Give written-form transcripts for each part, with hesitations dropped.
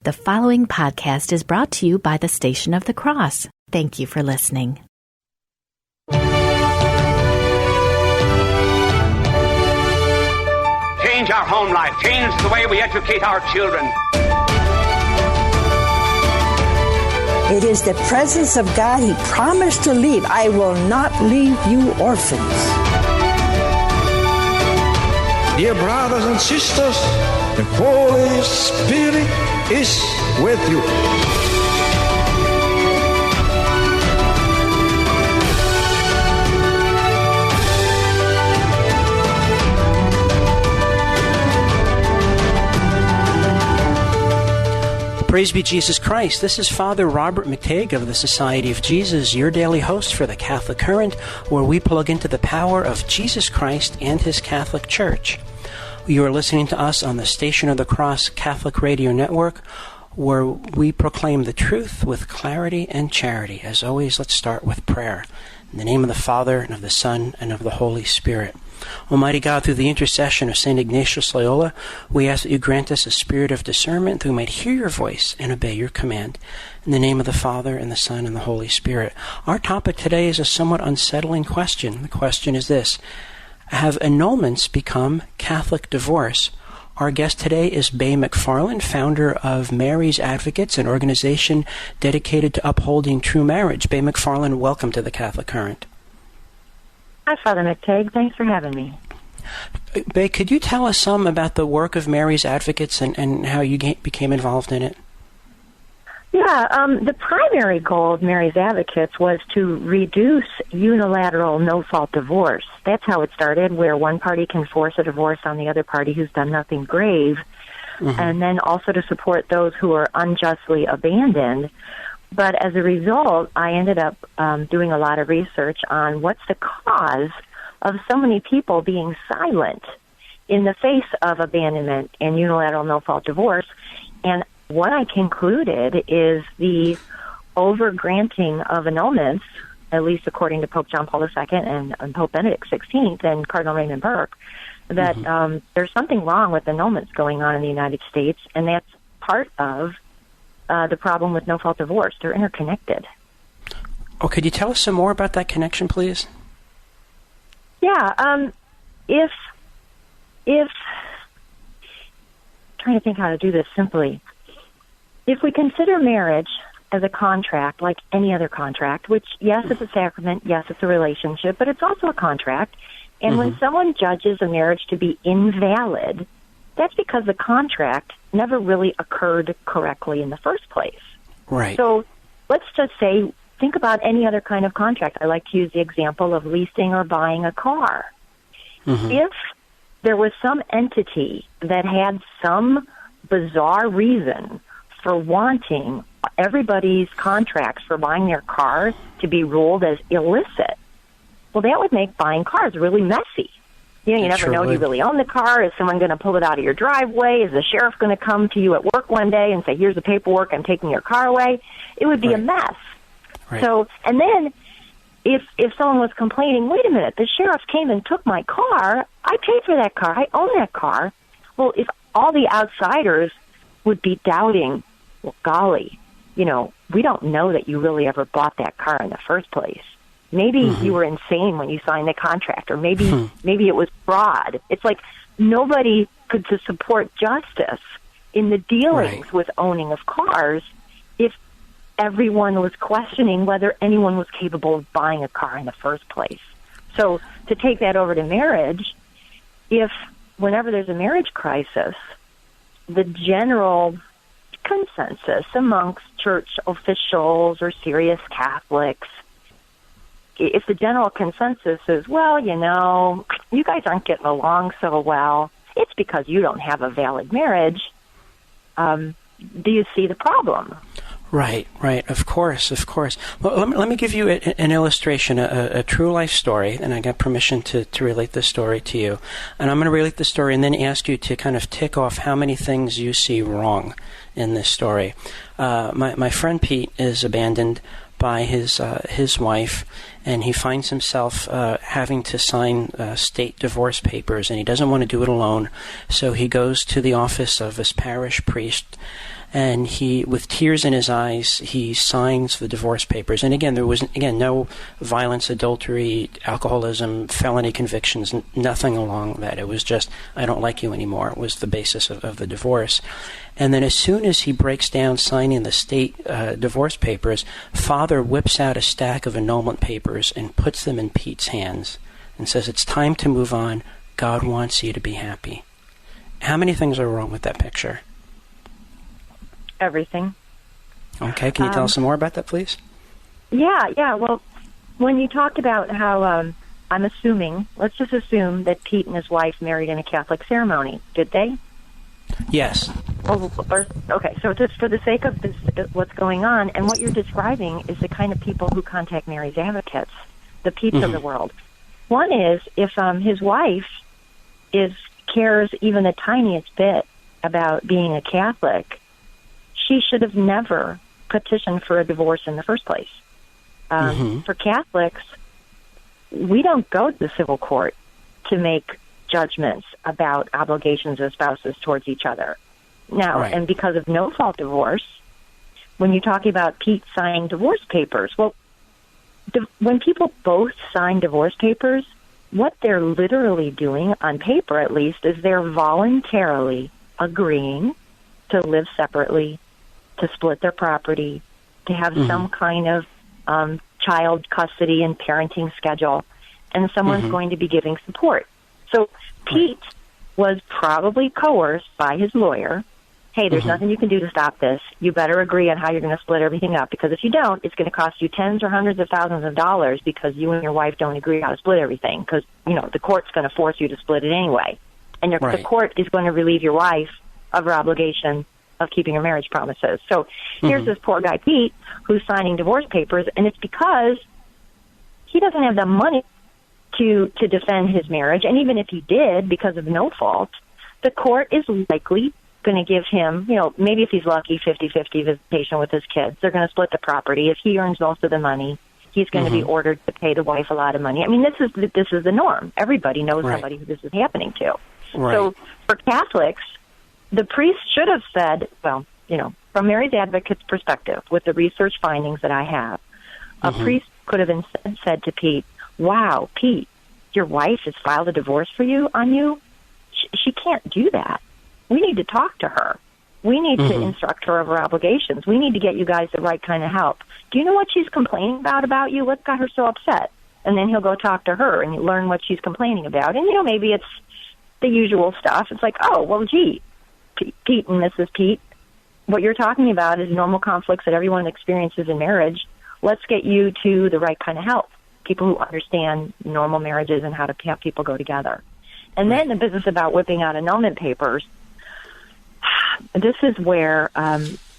The following podcast is brought to you by the Station of the Cross. Thank you for listening. Change our home life. Change the way we educate our children. It is the presence of God He promised to leave. I will not leave you orphans. Dear brothers and sisters, the Holy Spirit is with you. Praise be Jesus Christ. This is Father Robert McTague of the Society of Jesus, your daily host for the Catholic Current, where we plug into the power of Jesus Christ and His Catholic Church. You are listening to us on the Station of the Cross Catholic Radio Network, where we proclaim the truth with clarity and charity. As always, let's start with prayer. In the name of the Father, and of the Son, and of the Holy Spirit. Almighty God, through the intercession of St. Ignatius Loyola, we ask that you grant us a spirit of discernment that we might hear your voice and obey your command. In the name of the Father, and the Son, and the Holy Spirit. Our topic today is a somewhat unsettling question. The question is this: have annulments become Catholic divorce? Our guest today is Bai MacFarlane, founder of Mary's Advocates, an organization dedicated to upholding true marriage. Bai MacFarlane, welcome to the Catholic Current. Hi, Father McTague. Thanks for having me. Bai, could you tell us some about the work of Mary's Advocates and how you became involved in it? Yeah, the primary goal of Mary's Advocates was to reduce unilateral no-fault divorce. That's how it started, where one party can force a divorce on the other party who's done nothing grave, and then also to support those who are unjustly abandoned. But as a result, I ended up doing a lot of research on what's the cause of so many people being silent in the face of abandonment and unilateral no-fault divorce. And what I concluded is the over-granting of annulments, at least according to Pope John Paul II and Pope Benedict XVI and Cardinal Raymond Burke, that there's something wrong with annulments going on in the United States, and that's part of the problem with no-fault divorce. They're interconnected. Oh, could you tell us some more about that connection, please? Yeah, if trying to think how to do this simply. If we consider marriage as a contract, like any other contract, which, yes, it's a sacrament, yes, it's a relationship, but it's also a contract, and when someone judges a marriage to be invalid, that's because the contract never really occurred correctly in the first place. Right. So let's just say, think about any other kind of contract. I like to use the example of leasing or buying a car. If there was some entity that had some bizarre reason for wanting everybody's contracts for buying their cars to be ruled as illicit, well, that would make buying cars really messy. You know, you never know, do you really own the car? Is someone going to pull it out of your driveway? Is the sheriff going to come to you at work one day and say, here's the paperwork, I'm taking your car away? It would be a mess. Right. So, and then if someone was complaining, wait a minute, the sheriff came and took my car, I paid for that car, I own that car. Well, if all the outsiders would be doubting, well, golly, you know, we don't know that you really ever bought that car in the first place. Maybe you were insane when you signed the contract, or maybe it was fraud. It's like nobody could support justice in the dealings with owning of cars if everyone was questioning whether anyone was capable of buying a car in the first place. So to take that over to marriage, if whenever there's a marriage crisis, the general consensus amongst church officials or serious Catholics, if the general consensus is, well, you know, you guys aren't getting along so well, it's because you don't have a valid marriage, do you see the problem? Right. Of course. Well, let me give you an illustration, a true life story, and I got permission to relate this story to you. And I'm going to relate the story and then ask you to kind of tick off how many things you see wrong in this story. My friend Pete is abandoned by his wife, and he finds himself having to sign state divorce papers, and he doesn't want to do it alone, so he goes to the office of his parish priest, and he, with tears in his eyes, he signs the divorce papers. And again, there was no violence, adultery, alcoholism, felony convictions, nothing along that. It was just, I don't like you anymore. It was the basis of the divorce. And then as soon as he breaks down signing the state divorce papers, Father whips out a stack of annulment papers and puts them in Pete's hands and says, it's time to move on. God wants you to be happy. How many things are wrong with that picture? Everything. Okay, can you tell us some more about that, please? Yeah. Well, when you talked about how, I'm assuming, let's just assume that Pete and his wife married in a Catholic ceremony. Did they? Yes. Okay, so just for the sake of this, what's going on, and what you're describing is the kind of people who contact Mary's advocates, the Petes of the world. One is, if his wife cares even the tiniest bit about being a Catholic, she should have never petitioned for a divorce in the first place. For Catholics, we don't go to the civil court to make judgments about obligations of spouses towards each other. Now, and because of no-fault divorce, when you're talking about Pete signing divorce papers, well, when people both sign divorce papers, what they're literally doing, on paper at least, is they're voluntarily agreeing to live separately, to split their property, to have some kind of child custody and parenting schedule, and someone's going to be giving support. So Pete was probably coerced by his lawyer. Hey, there's nothing you can do to stop this. You better agree on how you're going to split everything up, because if you don't, it's going to cost you tens or hundreds of thousands of dollars because you and your wife don't agree how to split everything, because, the court's going to force you to split it anyway. And the court is going to relieve your wife of her obligation of keeping her marriage promises. So here's this poor guy, Pete, who's signing divorce papers, and it's because he doesn't have the money to defend his marriage. And even if he did, because of no fault, the court is likely going to give him, maybe if he's lucky, 50-50 visitation with his kids. They're going to split the property. If he earns most of the money, he's going to be ordered to pay the wife a lot of money. I mean, this is the norm. Everybody knows somebody who this is happening to. So for Catholics, the priest should have said, well, from Mary's advocate's perspective, with the research findings that I have, a priest could have instead said to Pete, wow, Pete, your wife has filed a divorce on you? She can't do that. We need to talk to her. We need to instruct her of her obligations. We need to get you guys the right kind of help. Do you know what she's complaining about you? What got her so upset? And then he'll go talk to her and learn what she's complaining about. And, maybe it's the usual stuff. It's like, oh, well, gee, Pete and Mrs. Pete, what you're talking about is normal conflicts that everyone experiences in marriage. Let's get you to the right kind of help, people who understand normal marriages and how to have people go together. And then the business about whipping out annulment papers, this is where,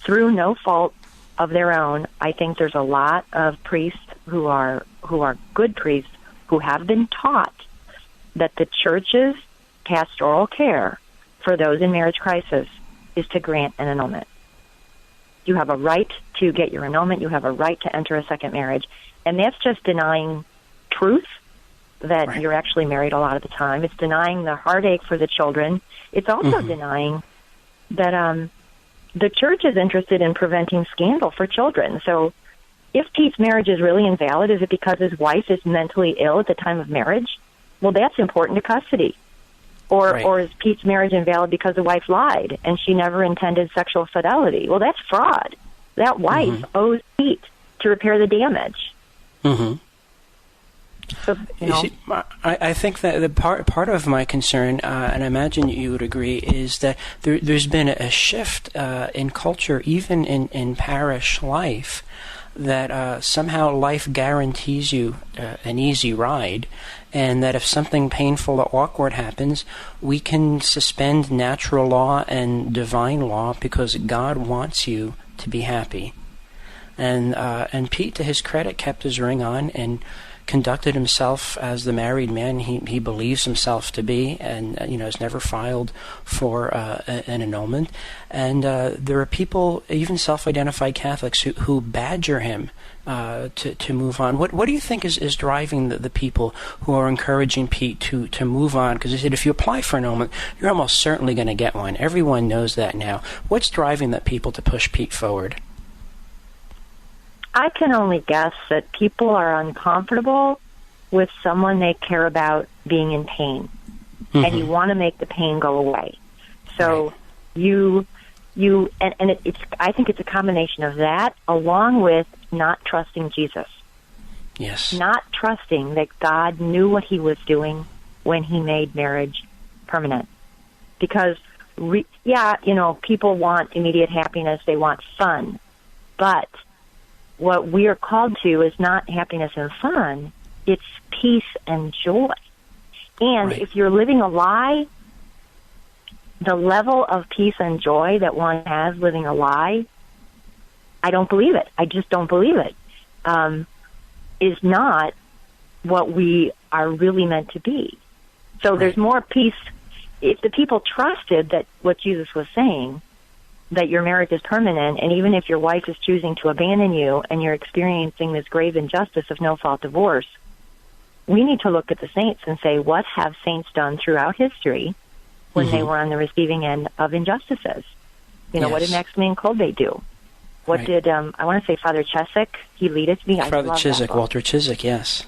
through no fault of their own, I think there's a lot of priests who are good priests who have been taught that the church's pastoral care for those in marriage crisis is to grant an annulment. You have a right to get your annulment. You have a right to enter a second marriage. And that's just denying truth, that you're actually married a lot of the time. It's denying the heartache for the children. It's also denying that the church is interested in preventing scandal for children. So if Pete's marriage is really invalid, is it because his wife is mentally ill at the time of marriage? Well, that's important to custody. Or is Pete's marriage invalid because the wife lied and she never intended sexual fidelity? Well, that's fraud. That wife owes Pete to repair the damage. So, you see, I think that the part of my concern, and I imagine you would agree, is that there's been a shift in culture, even in parish life, that somehow life guarantees you an easy ride, and that if something painful or awkward happens, we can suspend natural law and divine law because God wants you to be happy. And Pete, to his credit, kept his ring on and conducted himself as the married man he believes himself to be, and has never filed for an annulment. And there are people, even self-identified Catholics, who badger him to move on. What do you think is driving the people who are encouraging Pete to move on? Because they said if you apply for an annulment, you're almost certainly going to get one. Everyone knows that now. What's driving that people to push Pete forward? I can only guess that people are uncomfortable with someone they care about being in pain, and you want to make the pain go away. So right. I think it's a combination of that, along with not trusting Jesus. Yes. Not trusting that God knew what he was doing when he made marriage permanent. Because, people want immediate happiness, they want fun, but what we are called to is not happiness and fun, it's peace and joy. And if you're living a lie, the level of peace and joy that one has living a lie, I don't believe it. I just don't believe it. Is not what we are really meant to be. So there's more peace. If the people trusted that what Jesus was saying, that your marriage is permanent, and even if your wife is choosing to abandon you and you're experiencing this grave injustice of no-fault divorce, we need to look at the saints and say, what have saints done throughout history when they were on the receiving end of injustices? What did Maximilian Kolbe do? What did, I want to say Father Chesek, he lead us to me? Father Chiswick, Walter Chiswick, yes.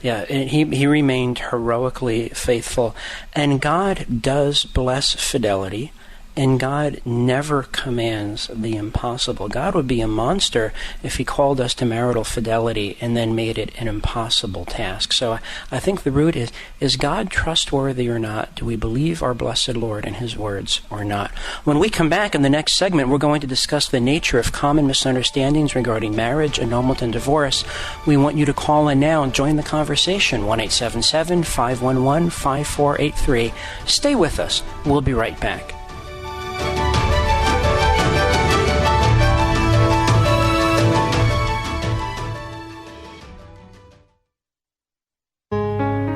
Yeah, and he remained heroically faithful. And God does bless fidelity. And God never commands the impossible. God would be a monster if he called us to marital fidelity and then made it an impossible task. So I think the root is God trustworthy or not? Do we believe our blessed Lord and his words or not? When we come back in the next segment, we're going to discuss the nature of common misunderstandings regarding marriage, annulment, and divorce. We want you to call in now and join the conversation, 1-877-511-5483. Stay with us. We'll be right back.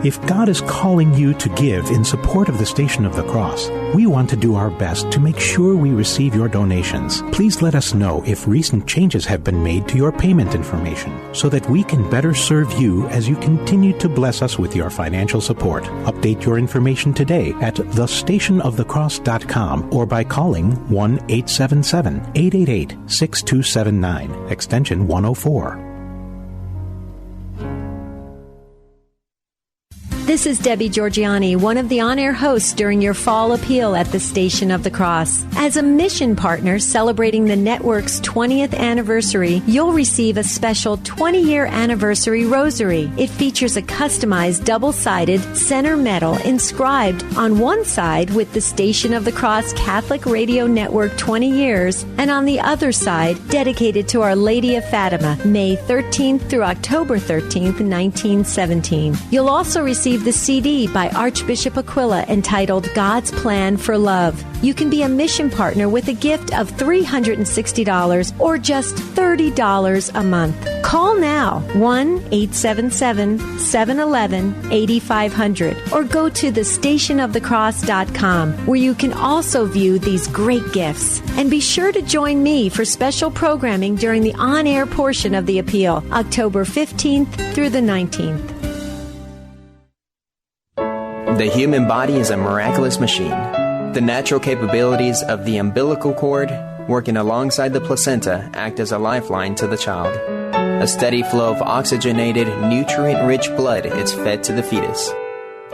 If God is calling you to give in support of the Station of the Cross, we want to do our best to make sure we receive your donations. Please let us know if recent changes have been made to your payment information so that we can better serve you as you continue to bless us with your financial support. Update your information today at thestationofthecross.com or by calling 1-877-888-6279, extension 104. This is Debbie Georgiani, one of the on-air hosts during your fall appeal at the Station of the Cross. As a mission partner celebrating the network's 20th anniversary, you'll receive a special 20-year anniversary rosary. It features a customized double-sided center medal inscribed on one side with the Station of the Cross Catholic Radio Network 20 years, and on the other side dedicated to Our Lady of Fatima, May 13th through October 13th, 1917. You'll also receive the CD by Archbishop Aquila entitled God's Plan for Love. You can be a mission partner with a gift of $360 or just $30 a month. Call now, 1-877-711-8500, or go to thestationofthecross.com, where you can also view these great gifts. And be sure to join me for special programming during the on-air portion of the appeal, October 15th through the 19th. The human body is a miraculous machine. The natural capabilities of the umbilical cord, working alongside the placenta, act as a lifeline to the child. A steady flow of oxygenated, nutrient-rich blood is fed to the fetus.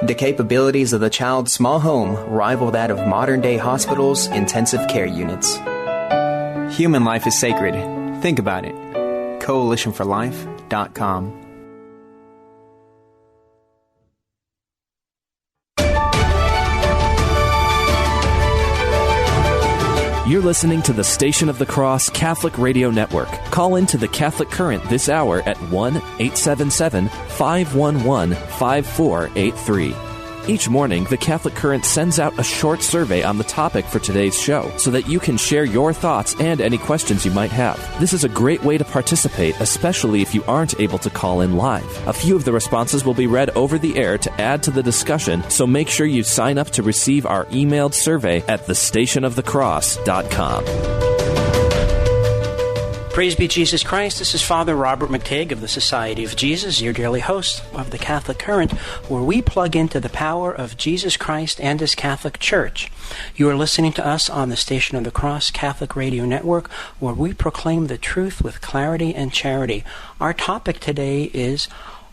The capabilities of the child's small home rival that of modern-day hospitals' intensive care units. Human life is sacred. Think about it. CoalitionForLife.com. You're listening to the Station of the Cross Catholic Radio Network. Call into the Catholic Current this hour at 1-877-511-5483. Each morning, the Catholic Current sends out a short survey on the topic for today's show so that you can share your thoughts and any questions you might have. This is a great way to participate, especially if you aren't able to call in live. A few of the responses will be read over the air to add to the discussion, so make sure you sign up to receive our emailed survey at thestationofthecross.com. Praise be Jesus Christ. This is Father Robert McTague of the Society of Jesus, your daily host of the Catholic Current, where we plug into the power of Jesus Christ and His Catholic Church. You are listening to us on the Station of the Cross Catholic Radio Network, where we proclaim the truth with clarity and charity. Our topic today is,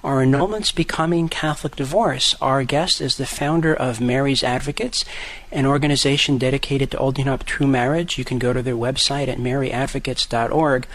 are annulments becoming Catholic divorce? Our guest is the founder of Mary's Advocates, an organization dedicated to holding up true marriage. You can go to their website at maryadvocates.org.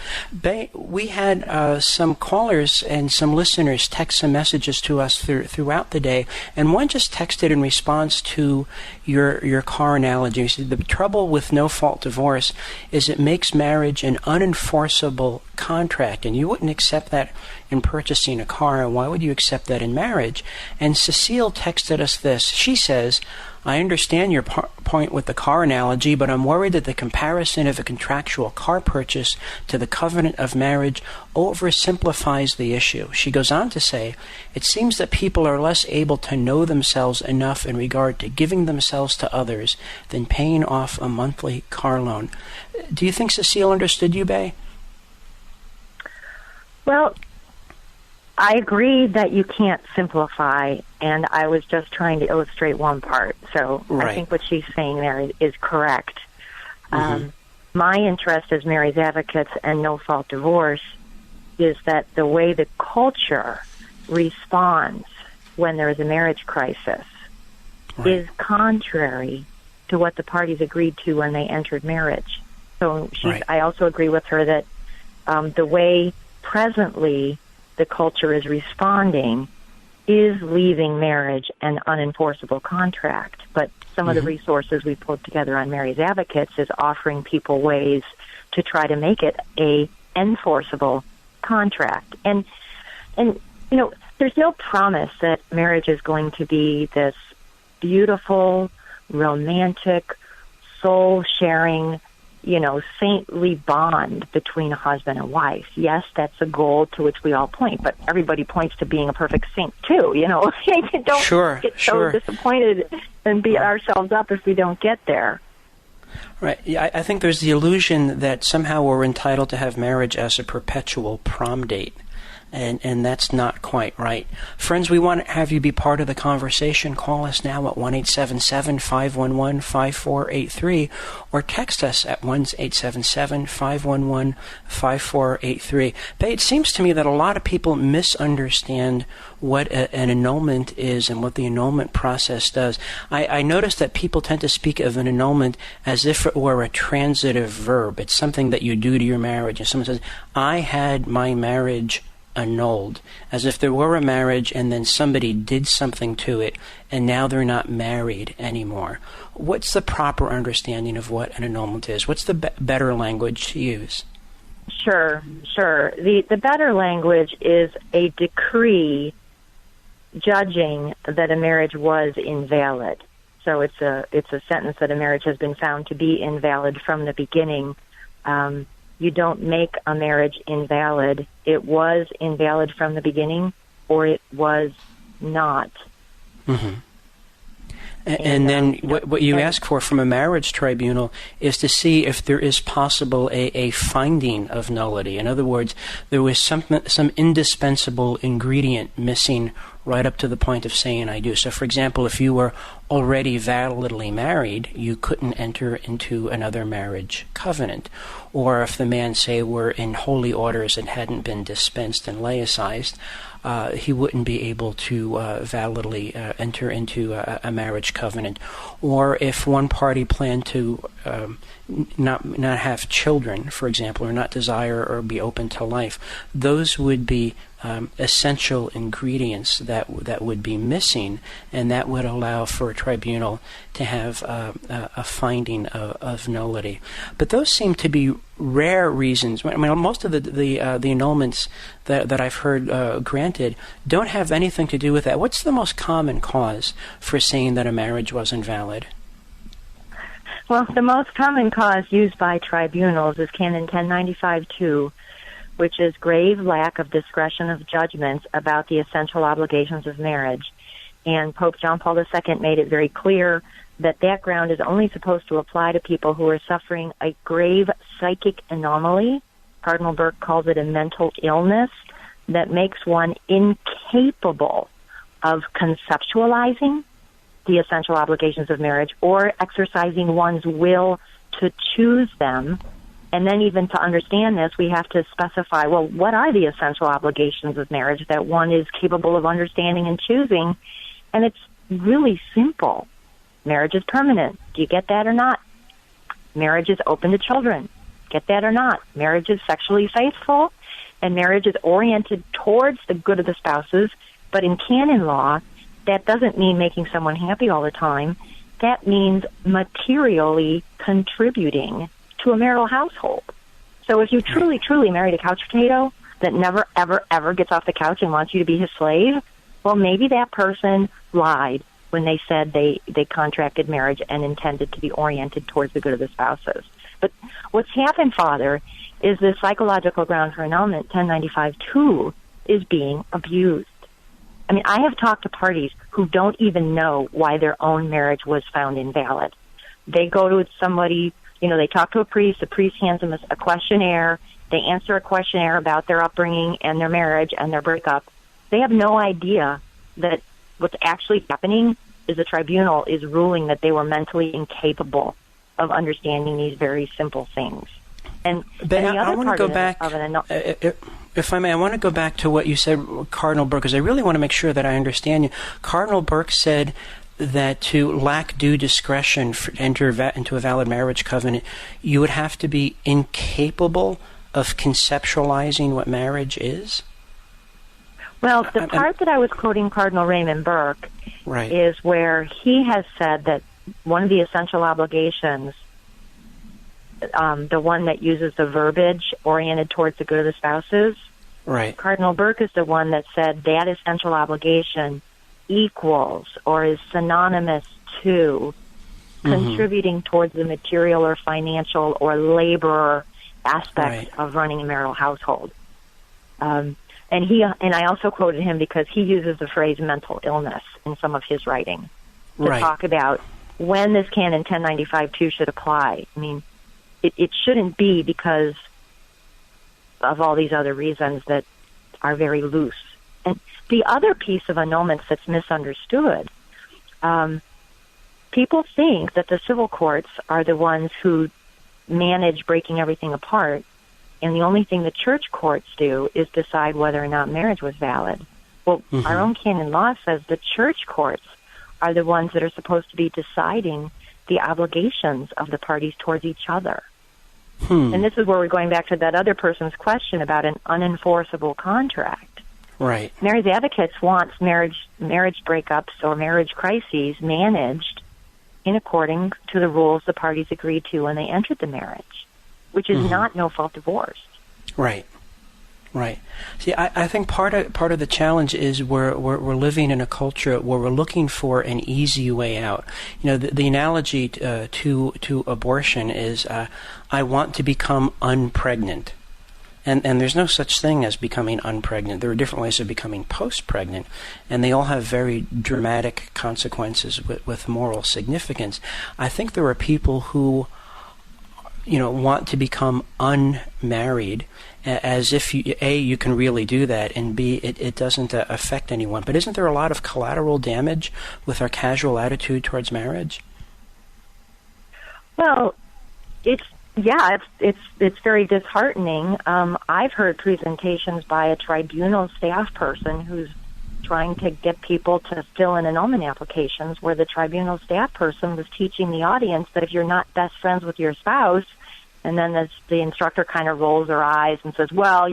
We had some callers and some listeners text some messages to us throughout the day, and one just texted in response to your car analogy. He said, the trouble with no-fault divorce is it makes marriage an unenforceable contract, and you wouldn't accept that in purchasing a car, and why would you accept that in marriage? And Cecile texted us this. She says, I understand your point with the car analogy, but I'm worried that the comparison of a contractual car purchase to the covenant of marriage oversimplifies the issue. She goes on to say, it seems that people are less able to know themselves enough in regard to giving themselves to others than paying off a monthly car loan. Do you think Cecile understood you, Bai? Well, I agree that you can't simplify, and I was just trying to illustrate one part. So right. I think what she's saying there is correct. My interest as Mary's Advocates and no-fault divorce is that the way the culture responds when there is a marriage crisis is contrary to what the parties agreed to when they entered marriage. So I also agree with her that the way presently the culture is responding is leaving marriage an unenforceable contract. But some of the resources we pulled together on Mary's Advocates is offering people ways to try to make it a enforceable contract. And you know, there's no promise that marriage is going to be this beautiful, romantic, soul-sharing, you know, saintly bond between a husband and wife. Yes, that's a goal to which we all point, but everybody points to being a perfect saint too, you know. Don't get so disappointed and beat ourselves up if we don't get there. Right. Yeah, I think there's the illusion that somehow we're entitled to have marriage as a perpetual prom date. And that's not quite right. Friends, we want to have you be part of the conversation. Call us now at 1-877-511-5483 or text us at 1-877-511-5483. But it seems to me that a lot of people misunderstand what an annulment is and what the annulment process does. I notice that people tend to speak of an annulment as if it were a transitive verb. It's something that you do to your marriage. And someone says, I had my marriage annulled, as if there were a marriage and then somebody did something to it and now they're not married anymore. What's the proper understanding of what an annulment is? What's the better language to use? Sure. The better language is a decree judging that a marriage was invalid. So it's a sentence that a marriage has been found to be invalid from the beginning. You don't make a marriage invalid. It was invalid from the beginning, or it was not. Mm-hmm. And then what you ask for from a marriage tribunal is to see if there is possible a finding of nullity. In other words, there was some indispensable ingredient missing right up to the point of saying I do. So, for example, if you were already validly married, you couldn't enter into another marriage covenant. Or if the man, say, were in holy orders and hadn't been dispensed and laicized, he wouldn't be able to validly enter into a marriage covenant. Or if one party planned to not have children, for example, or not desire or be open to life, those would be essential ingredients that would be missing, and that would allow for a tribunal to have a finding of nullity. But those seem to be rare reasons. I mean, most of the annulments that I've heard granted don't have anything to do with that. What's the most common cause for saying that a marriage was invalid? Well, the most common cause used by tribunals is Canon 1095-2, which is grave lack of discretion of judgments about the essential obligations of marriage. And Pope John Paul II made it very clear that that ground is only supposed to apply to people who are suffering a grave psychic anomaly. Cardinal Burke calls it a mental illness that makes one incapable of conceptualizing the essential obligations of marriage or exercising one's will to choose them. And then even to understand this, we have to specify, well, what are the essential obligations of marriage that one is capable of understanding and choosing? And it's really simple. Marriage is permanent. Do you get that or not? Marriage is open to children. Get that or not? Marriage is sexually faithful, and marriage is oriented towards the good of the spouses. But in canon law, that doesn't mean making someone happy all the time. That means materially contributing to a marital household. So if you truly, truly married a couch potato that never, ever, ever gets off the couch and wants you to be his slave, well, maybe that person lied when they said they contracted marriage and intended to be oriented towards the good of the spouses. But what's happened, Father, is the psychological ground for annulment, 1095-2, is being abused. I mean, I have talked to parties who don't even know why their own marriage was found invalid. They go to somebody, they talk to a priest, the priest hands them a questionnaire, they answer a questionnaire about their upbringing and their marriage and their breakup. They have no idea that what's actually happening is the tribunal is ruling that they were mentally incapable of understanding these very simple things. And Ben, the other I want part to go back, if I may, I want to go back to what you said, Cardinal Burke, because I really want to make sure that I understand you. Cardinal Burke said that to lack due discretion to enter into a valid marriage covenant, you would have to be incapable of conceptualizing what marriage is? Well, the part that I was quoting Cardinal Raymond Burke is where he has said that one of the essential obligations, the one that uses the verbiage oriented towards the good of the spouses, Cardinal Burke is the one that said that essential obligation equals or is synonymous to contributing towards the material or financial or labor aspect of running a marital household. And I also quoted him because he uses the phrase mental illness in some of his writing to talk about when this canon 1095-2 should apply. I mean, it shouldn't be because of all these other reasons that are very loose. And the other piece of annulments that's misunderstood, people think that the civil courts are the ones who manage breaking everything apart, and the only thing the church courts do is decide whether or not marriage was valid. Well, our own canon law says the church courts are the ones that are supposed to be deciding the obligations of the parties towards each other. And this is where we're going back to that other person's question about an unenforceable contract. Right. Marriage advocates want marriage breakups or marriage crises managed in according to the rules the parties agreed to when they entered the marriage, which is not no-fault divorce. Right. See, I think part of the challenge is we're living in a culture where we're looking for an easy way out. The analogy to abortion is I want to become unpregnant. And there's no such thing as becoming unpregnant. There are different ways of becoming post-pregnant, and they all have very dramatic consequences with moral significance. I think there are people who want to become unmarried as if, you can really do that, and B, it doesn't affect anyone. But isn't there a lot of collateral damage with our casual attitude towards marriage? Well, it's very disheartening. I've heard presentations by a tribunal staff person who's trying to get people to fill in annulment applications where the tribunal staff person was teaching the audience that if you're not best friends with your spouse, and then the instructor kind of rolls her eyes and says, well,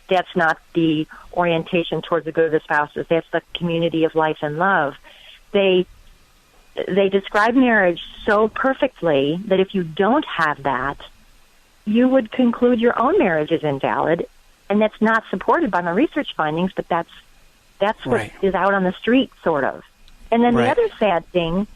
that's not the orientation towards the good of the spouses. That's the community of life and love. They describe marriage so perfectly that if you don't have that, you would conclude your own marriage is invalid, and that's not supported by my research findings, but that's what is out on the street, sort of. And then the other sad thing,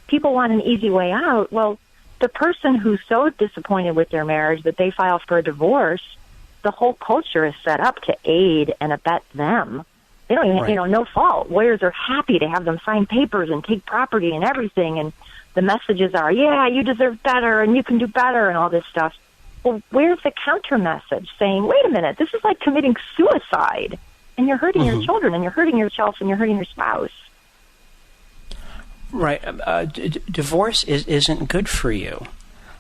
people want an easy way out. Well, the person who's so disappointed with their marriage that they file for a divorce, the whole culture is set up to aid and abet them. They don't even, no fault. Lawyers are happy to have them sign papers and take property and everything, and the messages are, yeah, you deserve better and you can do better and all this stuff. Well, where's the counter message saying, wait a minute, this is like committing suicide, and you're hurting your children, and you're hurting yourself, and you're hurting your spouse. Right. Divorce isn't good for you.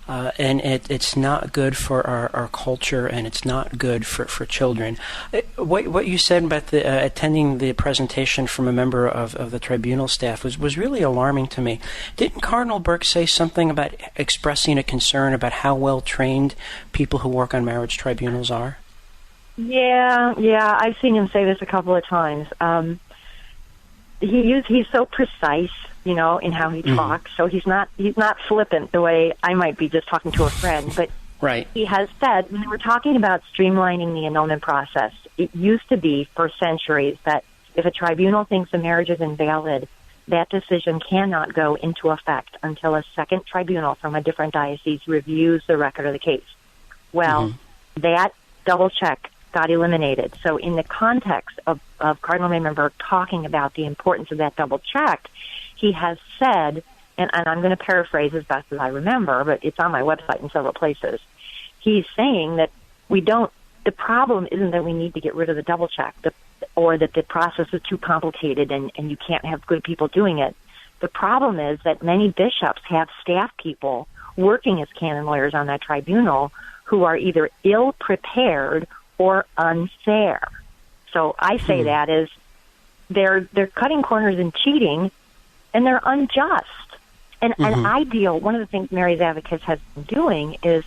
And it's not good for our culture, and it's not good for children. What you said about attending the presentation from a member of the tribunal staff was really alarming to me. Didn't Cardinal Burke say something about expressing a concern about how well trained people who work on marriage tribunals are? Yeah, I've seen him say this a couple of times. He's so precise, in how he talks. So he's not flippant the way I might be just talking to a friend. But he has said, when we're talking about streamlining the annulment process, it used to be for centuries that if a tribunal thinks a marriage is invalid, that decision cannot go into effect until a second tribunal from a different diocese reviews the record of the case. Well, that double check got eliminated. So in the context of Cardinal Raymond Burke talking about the importance of that double check, he has said, and I'm going to paraphrase as best as I remember, but it's on my website in several places. He's saying that the problem isn't that we need to get rid of the double check or that the process is too complicated and you can't have good people doing it. The problem is that many bishops have staff people working as canon lawyers on that tribunal who are either ill-prepared or unfair. So I say that is they're cutting corners and cheating, and they're unjust. And one of the things Mary's Advocates has been doing is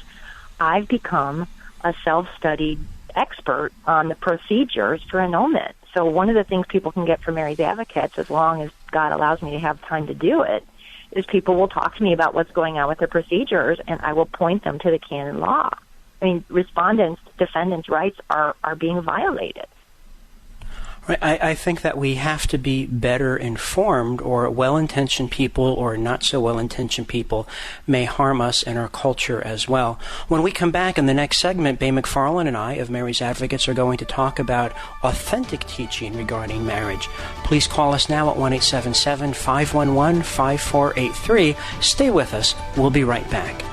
I've become a self-studied expert on the procedures for annulment. So one of the things people can get from Mary's Advocates, as long as God allows me to have time to do it, is people will talk to me about what's going on with their procedures, and I will point them to the canon law. I mean, defendants' rights are being violated. Right. I think that we have to be better informed, or well-intentioned people or not so well-intentioned people may harm us and our culture as well. When we come back in the next segment, Bai MacFarlane and I of Mary's Advocates are going to talk about authentic teaching regarding marriage. Please call us now at 1-877-511-5483. Stay with us. We'll be right back.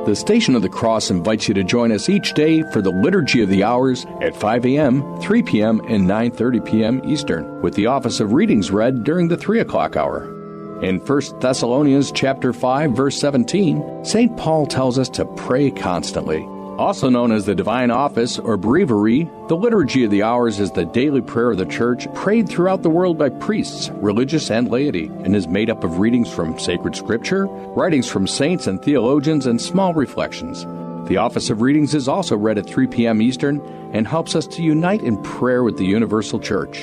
The Station of the Cross invites you to join us each day for the Liturgy of the Hours at 5 a.m., 3 p.m., and 9:30 p.m. Eastern, with the Office of Readings read during the 3 o'clock hour. In 1 Thessalonians chapter 5, verse 17, St. Paul tells us to pray constantly. Also known as the Divine Office or Breviary, the Liturgy of the Hours is the daily prayer of the Church prayed throughout the world by priests, religious, and laity, and is made up of readings from sacred scripture, writings from saints and theologians, and small reflections. The Office of Readings is also read at 3 p.m. Eastern and helps us to unite in prayer with the universal Church.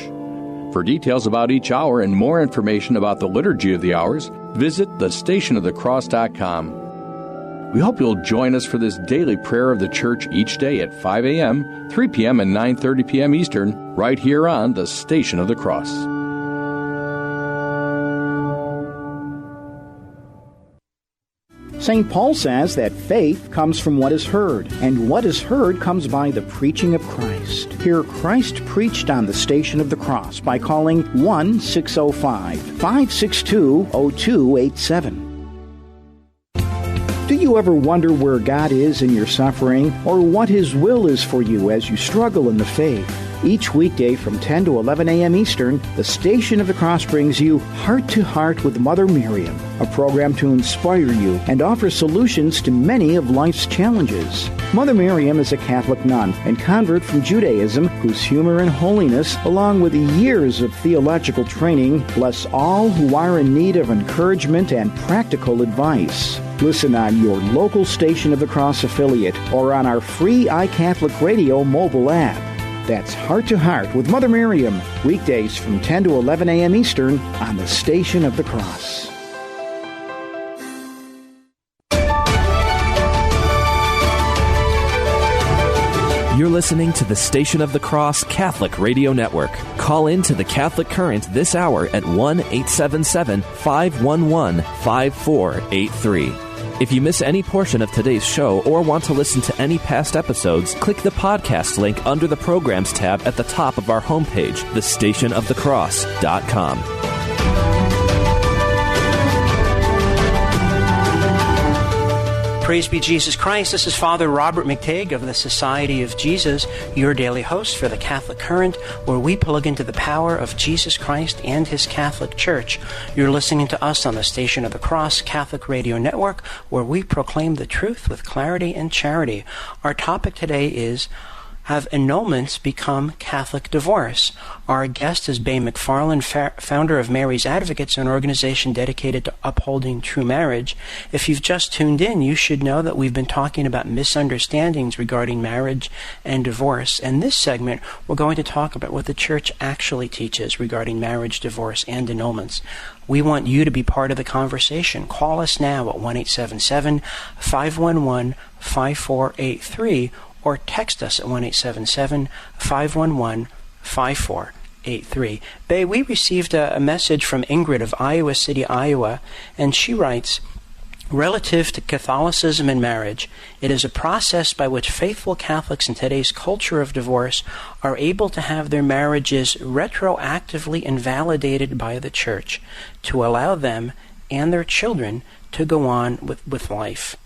For details about each hour and more information about the Liturgy of the Hours, visit thestationofthecross.com. We hope you'll join us for this daily prayer of the Church each day at 5 a.m., 3 p.m., and 9:30 p.m. Eastern, right here on the Station of the Cross. St. Paul says that faith comes from what is heard, and what is heard comes by the preaching of Christ. Hear Christ preached on the Station of the Cross by calling 1-605-562-0287. Do you ever wonder where God is in your suffering, or what His will is for you as you struggle in the faith? Each weekday from 10 to 11 a.m. Eastern, the Station of the Cross brings you Heart to Heart with Mother Miriam, a program to inspire you and offer solutions to many of life's challenges. Mother Miriam is a Catholic nun and convert from Judaism whose humor and holiness, along with years of theological training, bless all who are in need of encouragement and practical advice. Listen on your local Station of the Cross affiliate or on our free iCatholic Radio mobile app. That's Heart to Heart with Mother Miriam, weekdays from 10 to 11 a.m. Eastern on the Station of the Cross. You're listening to the Station of the Cross Catholic Radio Network. Call in to the Catholic Current this hour at 1-877-511-5483. If you miss any portion of today's show or want to listen to any past episodes, click the podcast link under the Programs tab at the top of our homepage, thestationofthecross.com. Praise be Jesus Christ. This is Father Robert McTague of the Society of Jesus, your daily host for the Catholic Current, where we plug into the power of Jesus Christ and His Catholic Church. You're listening to us on the Station of the Cross Catholic Radio Network, where we proclaim the truth with clarity and charity. Our topic today is, have annulments become Catholic divorce? Our guest is Bai MacFarlane, founder of Mary's Advocates, an organization dedicated to upholding true marriage. If you've just tuned in, you should know that we've been talking about misunderstandings regarding marriage and divorce. In this segment, we're going to talk about what the Church actually teaches regarding marriage, divorce, and annulments. We want you to be part of the conversation. Call us now at 1-877-511-5483 or text us at 1-877-511-5483. Bai, we received a message from Ingrid of Iowa City, Iowa, and she writes, relative to Catholicism and marriage, it is a process by which faithful Catholics in today's culture of divorce are able to have their marriages retroactively invalidated by the Church to allow them and their children to go on with life.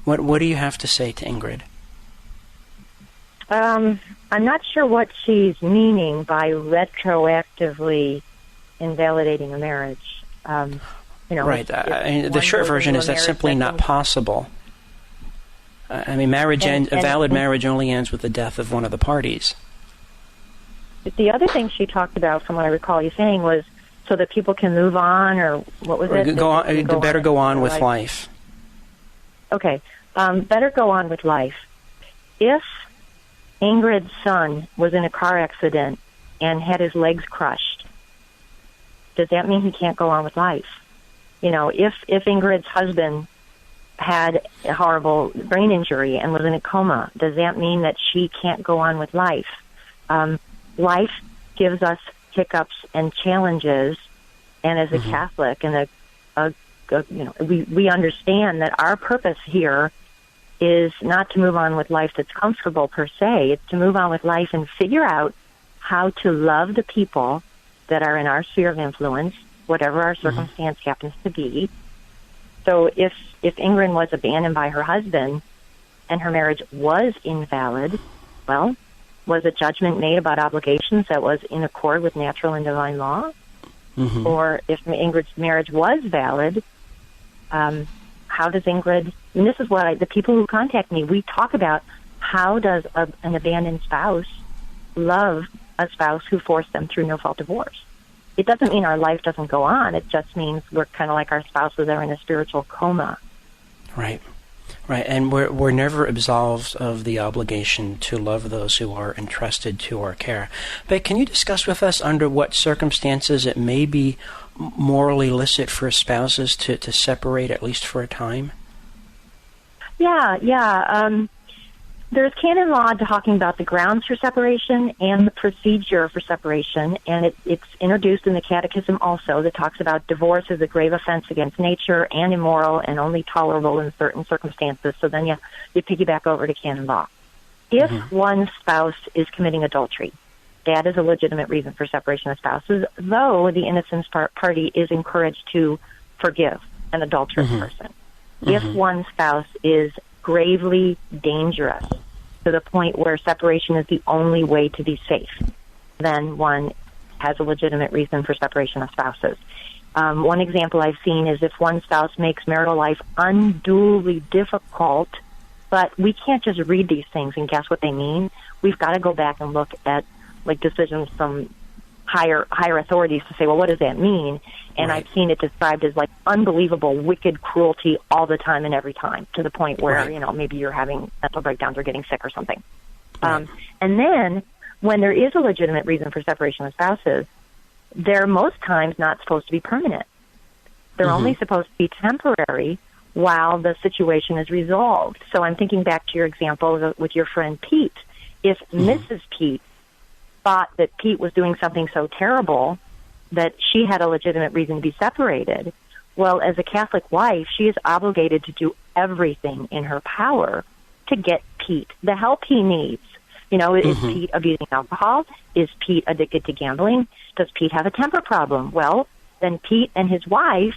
What do you have to say to Ingrid? I'm not sure what she's meaning by retroactively invalidating a marriage. Right. The short version is that's simply not possible. Marriage a valid marriage only ends with the death of one of the parties. The other thing she talked about, from what I recall you saying, was so that people can move on, or what was it? Go on with life. Okay. Better go on with life. If Ingrid's son was in a car accident and had his legs crushed, does that mean he can't go on with life? If Ingrid's husband had a horrible brain injury and was in a coma, does that mean that she can't go on with life? Life gives us hiccups and challenges, and as a Catholic, and we understand that our purpose here is not to move on with life that's comfortable per se. It's to move on with life and figure out how to love the people that are in our sphere of influence, whatever our circumstance happens to be. So if Ingrid was abandoned by her husband and her marriage was invalid, well, was a judgment made about obligations that was in accord with natural and divine law? Or if Ingrid's marriage was valid, how does Ingrid, and this is what the people who contact me, we talk about how does an abandoned spouse love a spouse who forced them through no-fault divorce? It doesn't mean our life doesn't go on. It just means we're kind of like our spouses are in a spiritual coma. Right. And we're never absolved of the obligation to love those who are entrusted to our care. But can you discuss with us under what circumstances it may be morally licit for spouses to separate, at least for a time? Yeah. There's canon law talking about the grounds for separation and the procedure for separation, and it's introduced in the Catechism also, that talks about divorce as a grave offense against nature and immoral and only tolerable in certain circumstances. So then you piggyback over to canon law. If one spouse is committing adultery, that is a legitimate reason for separation of spouses, though the innocent party is encouraged to forgive an adulterous person. If one spouse is gravely dangerous to the point where separation is the only way to be safe, then one has a legitimate reason for separation of spouses. One example I've seen is if one spouse makes marital life unduly difficult, but we can't just read these things and guess what they mean. We've got to go back and look at decisions from higher authorities to say, well, what does that mean? And I've seen it described as unbelievable, wicked cruelty all the time and every time, to the point where, maybe you're having mental breakdowns or getting sick or something. And then when there is a legitimate reason for separation of spouses, they're most times not supposed to be permanent. They're only supposed to be temporary while the situation is resolved. So I'm thinking back to your example with your friend Pete. If Mrs. Pete thought that Pete was doing something so terrible that she had a legitimate reason to be separated, well, as a Catholic wife, she is obligated to do everything in her power to get Pete the help he needs. You know, is Pete abusing alcohol? Is Pete addicted to gambling? Does Pete have a temper problem? Well, then Pete and his wife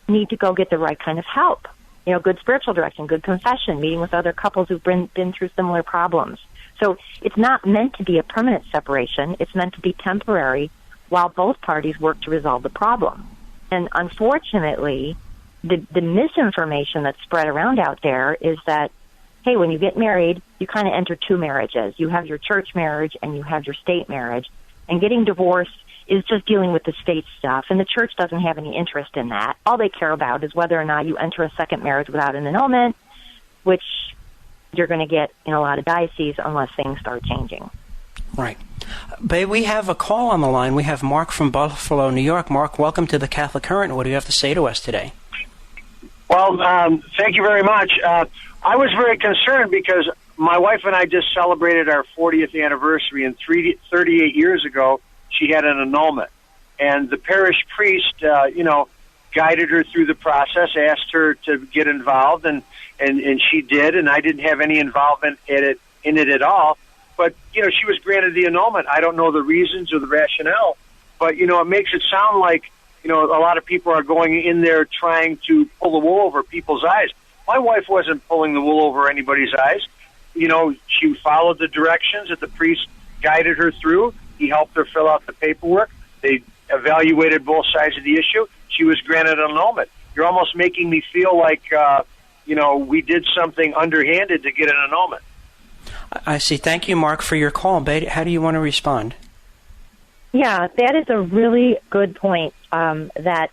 need to go get the right kind of help. You know, good spiritual direction, good confession, meeting with other couples who've been through similar problems. So it's not meant to be a permanent separation. It's meant to be temporary while both parties work to resolve the problem. And unfortunately, the misinformation that's spread around out there is that, hey, when you get married, you kind of enter two marriages. You have your church marriage and you have your state marriage. And getting divorced is just dealing with the state stuff, and the church doesn't have any interest in that. All they care about is whether or not you enter a second marriage without an annulment, which you're going to get in a lot of dioceses unless things start changing. Right. Babe, we have a call on the line. We have Mark from Buffalo, New York. Mark, welcome to the Catholic Current. What do you have to say to us today? Well, thank you very much. I was very concerned because my wife and I just celebrated our 40th anniversary, and 38 years ago, she had an annulment. And the parish priest, guided her through the process, asked her to get involved, and she did, and I didn't have any involvement in it at all. But, she was granted the annulment. I don't know the reasons or the rationale, but, it makes it sound like, a lot of people are going in there trying to pull the wool over people's eyes. My wife wasn't pulling the wool over anybody's eyes. She followed the directions that the priest guided her through. He helped her fill out the paperwork. They evaluated both sides of the issue. She was granted an annulment. You're almost making me feel like, we did something underhanded to get an annulment. I see. Thank you, Mark, for your call. Babe, how do you want to respond? Yeah, that is a really good point, that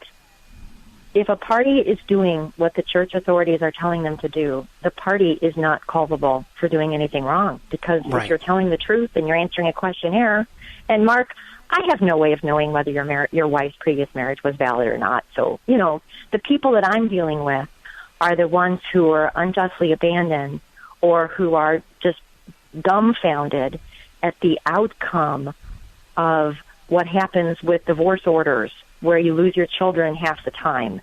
if a party is doing what the church authorities are telling them to do, the party is not culpable for doing anything wrong, because if you're telling the truth and you're answering a questionnaire, and Mark, I have no way of knowing whether your wife's previous marriage was valid or not. So, the people that I'm dealing with are the ones who are unjustly abandoned or who are just dumbfounded at the outcome of what happens with divorce orders, where you lose your children half the time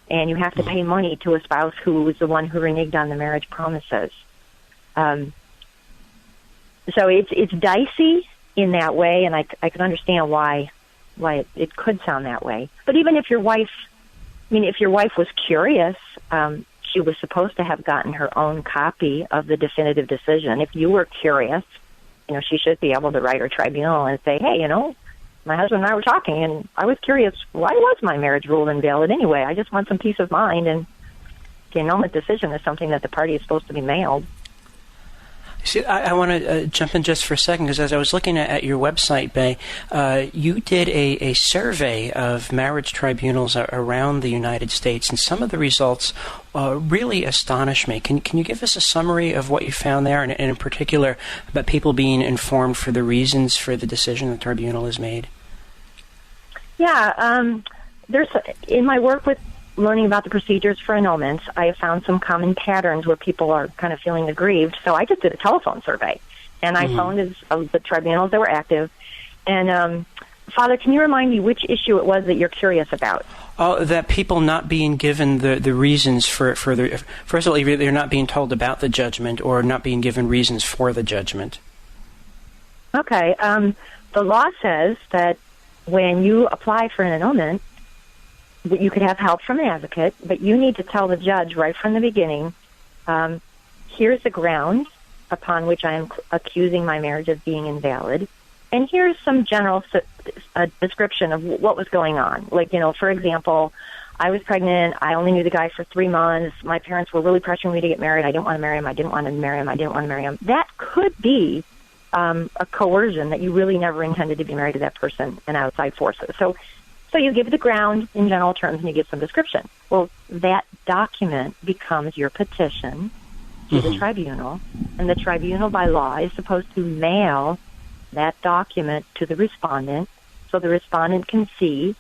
and you have to pay money to a spouse who was the one who reneged on the marriage promises. So it's dicey in that way, and I can understand why it could sound that way. But even if your wife was curious, she was supposed to have gotten her own copy of the definitive decision. If you were curious, she should be able to write her tribunal and say, hey, my husband and I were talking, and I was curious, why was my marriage ruled invalid anyway? I just want some peace of mind, and the annulment decision is something that the party is supposed to be mailed. See, I want to jump in just for a second, because as I was looking at your website, Bay, you did a survey of marriage tribunals around the United States, and some of the results really astonish me. Can you give us a summary of what you found there, and in particular about people being informed for the reasons for the decision the tribunal has made? Yeah, there's in my work with learning about the procedures for annulments, I have found some common patterns where people are kind of feeling aggrieved. So I just did a telephone survey, and I phoned the tribunals that were active. And Father, can you remind me which issue it was that you're curious about? Oh, that people not being given the reasons for the... First of all, either they're not being told about the judgment or not being given reasons for the judgment. Okay. The law says that when you apply for an annulment, you could have help from an advocate, but you need to tell the judge right from the beginning, here's the ground upon which I am accusing my marriage of being invalid, and here's some general description of what was going on. Like, for example, I was pregnant, I only knew the guy for 3 months, my parents were really pressuring me to get married, I didn't want to marry him, I didn't want to marry him, I didn't want to marry him. That could be a coercion, that you really never intended to be married to that person, and outside forces. So you give the ground in general terms and you give some description. Well, that document becomes your petition to the tribunal, and the tribunal by law is supposed to mail that document to the respondent so the respondent can see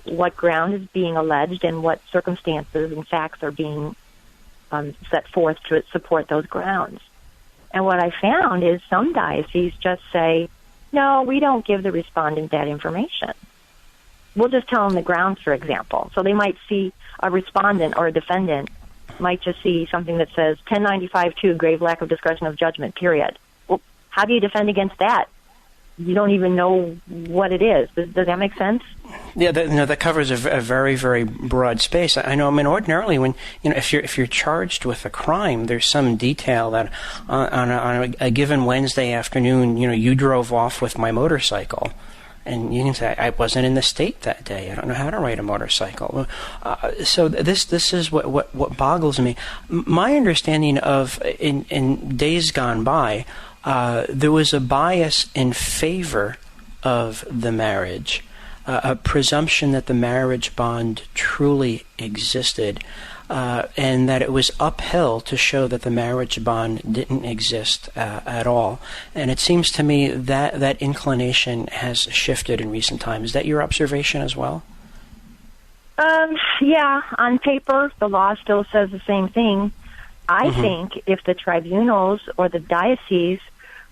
what ground is being alleged and what circumstances and facts are being set forth to support those grounds. And what I found is some dioceses just say, no, we don't give the respondent that information. We'll just tell them the grounds, for example. So they might see a respondent or a defendant might just see something that says 1095-2, grave lack of discretion of judgment, period. Well, how do you defend against that? You don't even know what it is. Does that make sense? Yeah, that covers a very, very broad space. I know. I mean, ordinarily, when if you're charged with a crime, there's some detail that on a given Wednesday afternoon, you drove off with my motorcycle, and you can say I wasn't in the state that day. I don't know how to ride a motorcycle. So this is what boggles me. My understanding of in days gone by. There was a bias in favor of the marriage, a presumption that the marriage bond truly existed, and that it was uphill to show that the marriage bond didn't exist at all. And it seems to me that that inclination has shifted in recent times. Is that your observation as well? Yeah, on paper, the law still says the same thing. I think if the tribunals or the diocese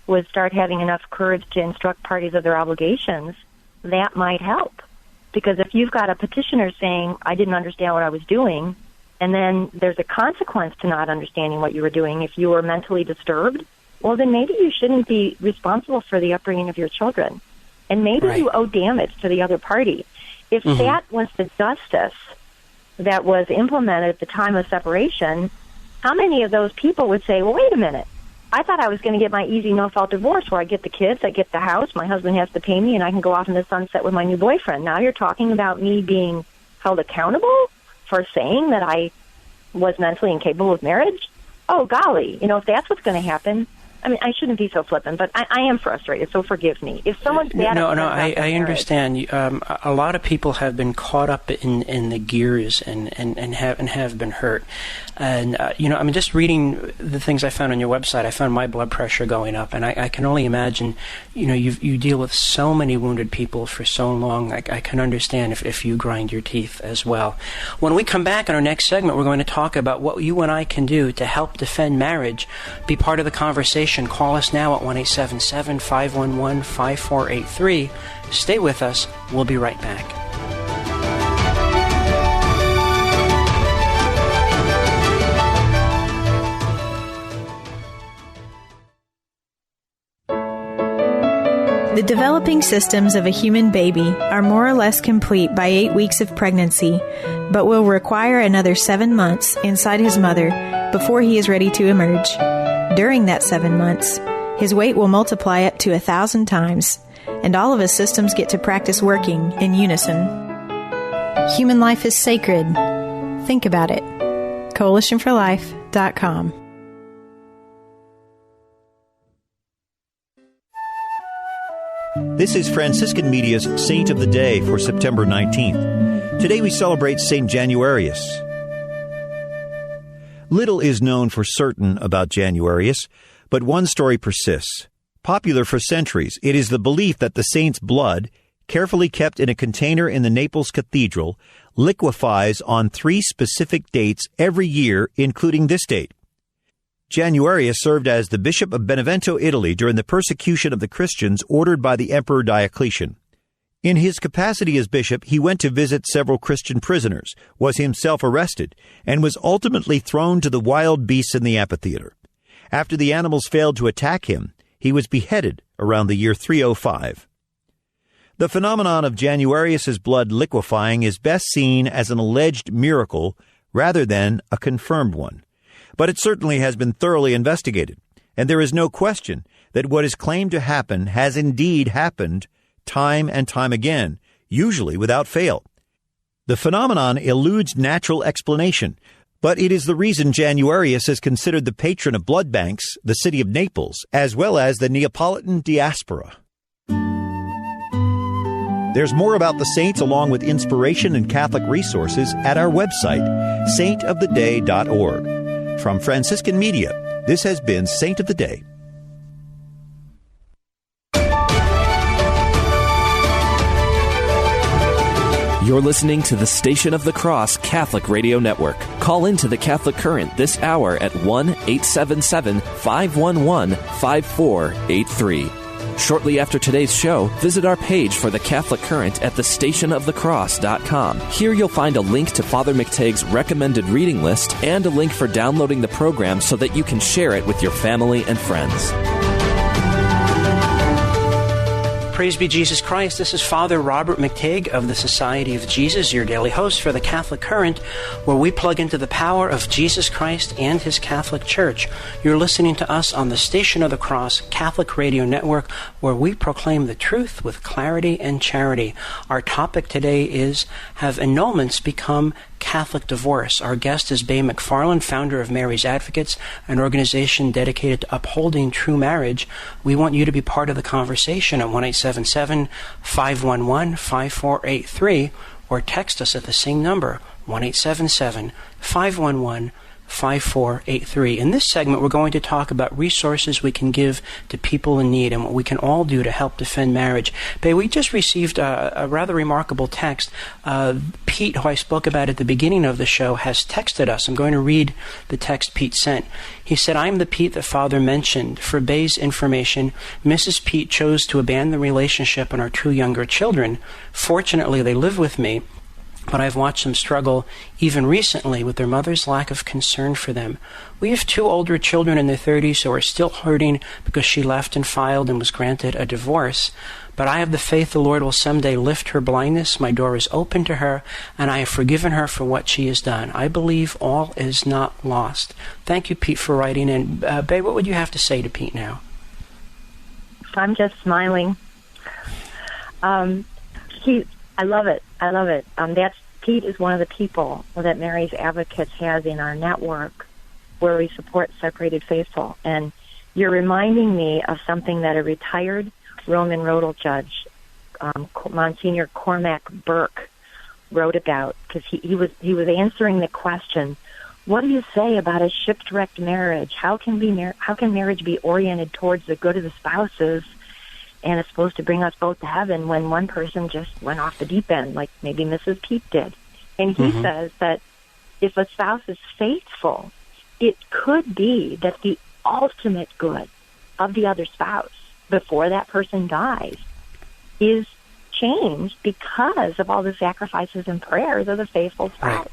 would start having enough courage to instruct parties of their obligations, that might help. Because if you've got a petitioner saying, I didn't understand what I was doing, and then there's a consequence to not understanding what you were doing if you were mentally disturbed, well, then maybe you shouldn't be responsible for the upbringing of your children. And maybe you owe damage to the other party. If that was the justice that was implemented at the time of separation, how many of those people would say, well, wait a minute, I thought I was going to get my easy, no-fault divorce where I get the kids, I get the house, my husband has to pay me, and I can go off in the sunset with my new boyfriend. Now you're talking about me being held accountable for saying that I was mentally incapable of marriage? Oh, golly, if that's what's going to happen. I mean, I shouldn't be so flippant, but I am frustrated, so forgive me. If someone's bad I understand. A lot of people have been caught up in the gears and have been hurt. And, I mean, just reading the things I found on your website, I found my blood pressure going up. And I can only imagine, you deal with so many wounded people for so long. I can understand if you grind your teeth as well. When we come back in our next segment, we're going to talk about what you and I can do to help defend marriage. Be part of the conversation. Call us now at 1-877-511-5483. Stay with us. We'll be right back. The developing systems of a human baby are more or less complete by 8 weeks of pregnancy, but will require another 7 months inside his mother before he is ready to emerge. During that 7 months, his weight will multiply up to 1,000 times, and all of his systems get to practice working in unison. Human life is sacred. Think about it. CoalitionForLife.com. This is Franciscan Media's Saint of the Day for September 19th. Today we celebrate Saint Januarius. Little is known for certain about Januarius, but one story persists. Popular for centuries, it is the belief that the saint's blood, carefully kept in a container in the Naples Cathedral, liquefies on 3 specific dates every year, including this date. Januarius served as the Bishop of Benevento, Italy, during the persecution of the Christians ordered by the Emperor Diocletian. In his capacity as bishop, he went to visit several Christian prisoners, was himself arrested, and was ultimately thrown to the wild beasts in the amphitheater. After the animals failed to attack him, he was beheaded around the year 305. The phenomenon of Januarius's blood liquefying is best seen as an alleged miracle rather than a confirmed one. But it certainly has been thoroughly investigated, and there is no question that what is claimed to happen has indeed happened time and time again, usually without fail. The phenomenon eludes natural explanation, but it is the reason Januarius is considered the patron of blood banks, the city of Naples, as well as the Neapolitan diaspora. There's more about the saints along with inspiration and Catholic resources at our website, saintoftheday.org. From Franciscan Media, this has been Saint of the Day. You're listening to the Station of the Cross Catholic Radio Network. Call into the Catholic Current this hour at 1-877-511-5483. Shortly after today's show, visit our page for the Catholic Current at thestationofthecross.com. Here you'll find a link to Father McTague's recommended reading list and a link for downloading the program so that you can share it with your family and friends. Praise be Jesus Christ. This is Father Robert McTague of the Society of Jesus, your daily host for the Catholic Current, where we plug into the power of Jesus Christ and His Catholic Church. You're listening to us on the Station of the Cross Catholic Radio Network, where we proclaim the truth with clarity and charity. Our topic today is, have annulments become Catholic divorce? Our guest is Bai MacFarlane, founder of Mary's Advocates, an organization dedicated to upholding true marriage. We want you to be part of the conversation at 1-877-511-5483 or text us at the same number, 1-877-511-5483. 5483. In this segment, we're going to talk about resources we can give to people in need and what we can all do to help defend marriage. But we just received a rather remarkable text. Pete, who I spoke about at the beginning of the show, has texted us. I'm going to read the text Pete sent. He said, I'm the Pete that Father mentioned. For Bay's information, Mrs. Pete chose to abandon the relationship on our two younger children. Fortunately, they live with me, but I've watched them struggle even recently with their mother's lack of concern for them. We have two older children in their 30s who are still hurting because she left and filed and was granted a divorce. But I have the faith the Lord will someday lift her blindness. My door is open to her, and I have forgiven her for what she has done. I believe all is not lost. Thank you, Pete, for writing in. Bay, what would you have to say to Pete now? I'm just smiling. I love it. Pete is one of the people that Mary's Advocates has in our network where we support separated faithful. And you're reminding me of something that a retired Roman Rodal judge, Monsignor Cormac Burke, wrote about, because he was answering the question, what do you say about a shipwrecked marriage? How can marriage be oriented towards the good of the spouses, and it's supposed to bring us both to heaven, when one person just went off the deep end, like maybe Mrs. Pete did? And he says that if a spouse is faithful, it could be that the ultimate good of the other spouse before that person dies is changed because of all the sacrifices and prayers of the faithful spouse.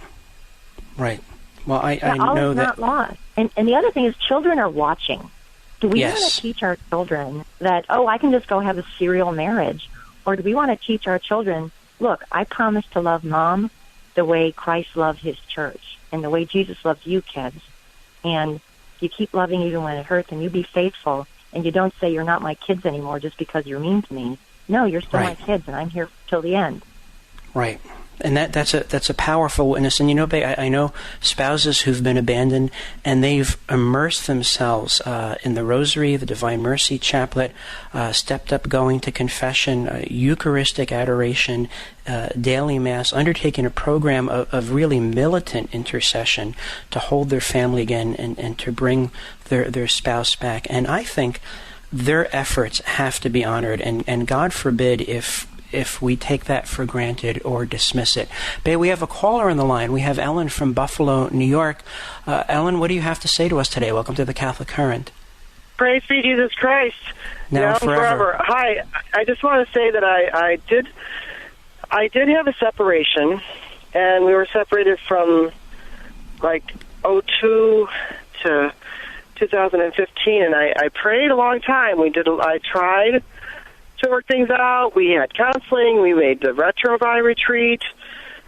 Right. Well, I all know is that. Not lost. And the other thing is, children are watching. Do we Yes. want to teach our children that, I can just go have a serial marriage? Or do we want to teach our children, look, I promise to love Mom the way Christ loved His church and the way Jesus loves you, kids. And you keep loving even when it hurts, and you be faithful, and you don't say you're not my kids anymore just because you're mean to me. No, you're still my kids, and I'm here till the end. Right. And that's a powerful witness. And I know spouses who've been abandoned, and they've immersed themselves in the Rosary, the Divine Mercy Chaplet, stepped up going to confession, Eucharistic adoration, daily Mass, undertaking a program of really militant intercession to hold their family again and to bring their spouse back. And I think their efforts have to be honored, and God forbid if we take that for granted or dismiss it. Bay, we have a caller on the line. We have Ellen from Buffalo, New York. Ellen, what do you have to say to us today? Welcome to the Catholic Current. Praise be Jesus Christ. Now and forever. Hi, I just want to say that I did have a separation, and we were separated from like 2002 to 2015, and I prayed a long time. I tried to work things out. We had counseling. We made the Retro-Bi retreat.